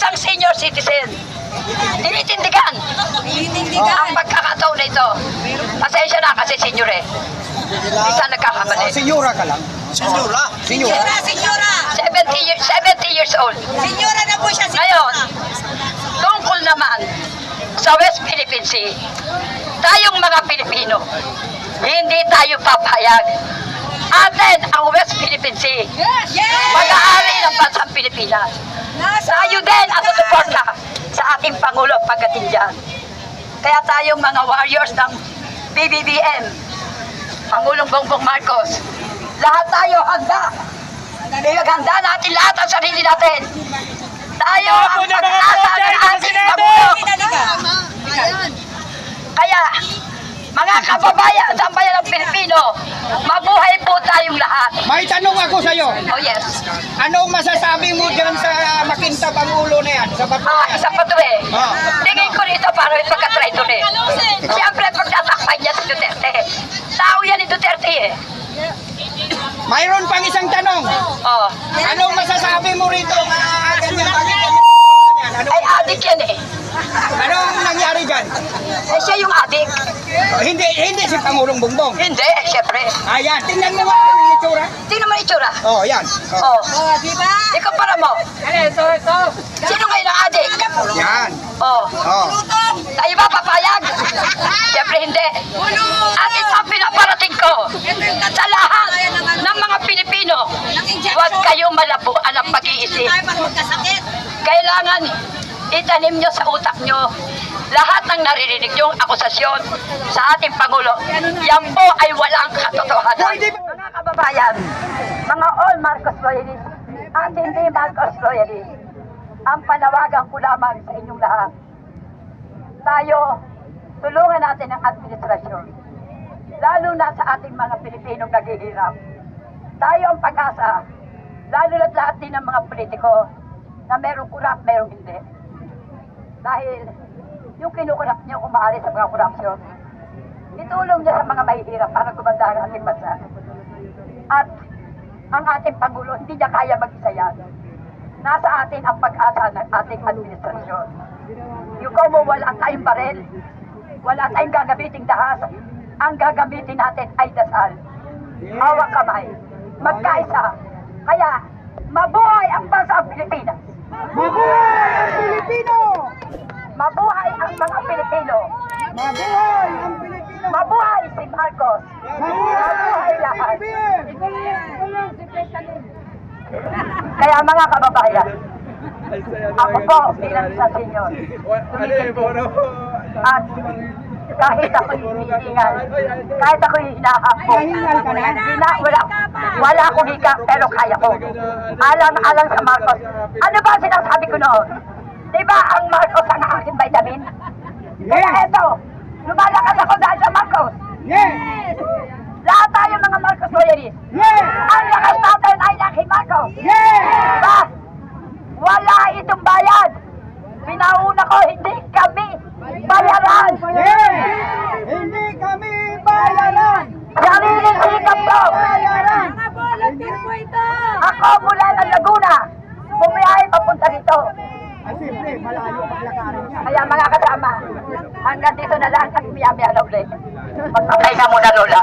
isang senior citizen. Tinitindigan ang pagkakataon na ito. Pasensya na kasi senior eh. Isa nagkakamali. Senyora ka lang. Senyora. Senyora. Senyora! 70 years old. Senyora na po siya, Ngayon, tungkol naman sa West Philippine Sea, tayong mga Pilipino, hindi tayo papayag. Atin ang West Philippine Sea. Yes! Mag-aari ng bansang Pilipinas. Tayo din ang susuporta sa ating Pangulo pagdating dyan. Kaya tayong mga warriors ng BBBM, Pangulong Bongbong Marcos, lahat tayo handa. Handa natin lahat ang sarili natin. Tayo ang pag-asa ng ating Pangulo. Kaya, mga kababayan sa bayan ng Pilipino, mabuhay po tayong lahat. May tanong ako sa'yo. Oh yes. Anong masasabi mo dyan sa Makinta Pangulo na yan? Sa bato na yan? Isa pa to eh. Tingin ko rito para ipagka-try to eh. Siyempre, pagtatakpan niya si Duterte. Tao yan ni Duterte eh. Mayroon pang isang tanong. Oh. Anong masasabi mo rito na ganyan? Ay, adik yan eh. Anong nangyari dyan? Eh, siya yung adik. Hindi si Pangulong Bongbong. Hindi, siyempre. Ayan, tingnan mo nga ang itsura. Tingnan mo yung itsura. Oh, yan. Oh. Oh, di ba? Ikaw para mo. Ito. Sino ngayon ang adik? Yan. Oh. Oh. Tayo ba papayag? Siyempre hindi. At ito ang pinaparating ko sa lahat ng mga Pilipino. Huwag kayong malabuan ang pag-iisip. Tayo para magkasakit. Kailangan itanim nyo sa utak nyo lahat ng naririnig nyong akusasyon sa ating Pangulo. Yan po ay walang katotohanan. Mga kababayan, mga all Marcos loyalists at hindi Marcos loyalists, ang panawagan ko lamang sa inyong lahat. Tayo, tulungan natin ang administrasyon, lalo na sa ating mga Pilipinong naghihirap. Tayo ang pag-asa, lalo na lahat din ng mga politiko na merong kurap, merong hindi. Dahil yung kinukurap niyo kung maaari sa mga korupsyon, itulong niya sa mga mahihirap para gumanda ang ating bansa. At ang ating Pangulo, hindi niya kaya mag-isa yan. Nasa atin ang pag-asa ng ating administrasyon. Yung kung wala tayong barel, wala tayong gagamiting dahas, ang gagamitin natin ay dasal. Hawak kamay, magkaisa. Kaya, mabuhay ang bansang Pilipinas! Mabuhay ang Pilipino! Mabuhay ang mga Pilipino! Mabuhay ang Pilipino! Mabuhay si Marcos! Mabuhay lahat! Kaya mga kababayan, ako po bilang sa senyor, at kahit ako'y hinihingal, kahit ako'y hinahapon, wala akong hika, pero kaya ko. Alang-alang sa Marcos. Ano ba sinasabi ko noon? Diba ang Marcos ang aking vitamin? Kaya eto, lumalakas ako dahil sa Marcos. Yes! Lahat tayo mga Marcos loyalists. Yes! Ang lakas natin ay laki Marcos. Yes! Diba? Wala itong bayad. Pinauna ko, hindi kami bayaran. Yes! Hindi kami bayaran! Sariling sikap ko. Bayaran! Mga volunteer po ito! Ako mula ng Laguna, bumiyahe papunta dito. Siyempre, malayo paglakarin niya. Kaya mga kasama, hanggang dito na lang at miyami na ulit. Magpapay na muna, Lola.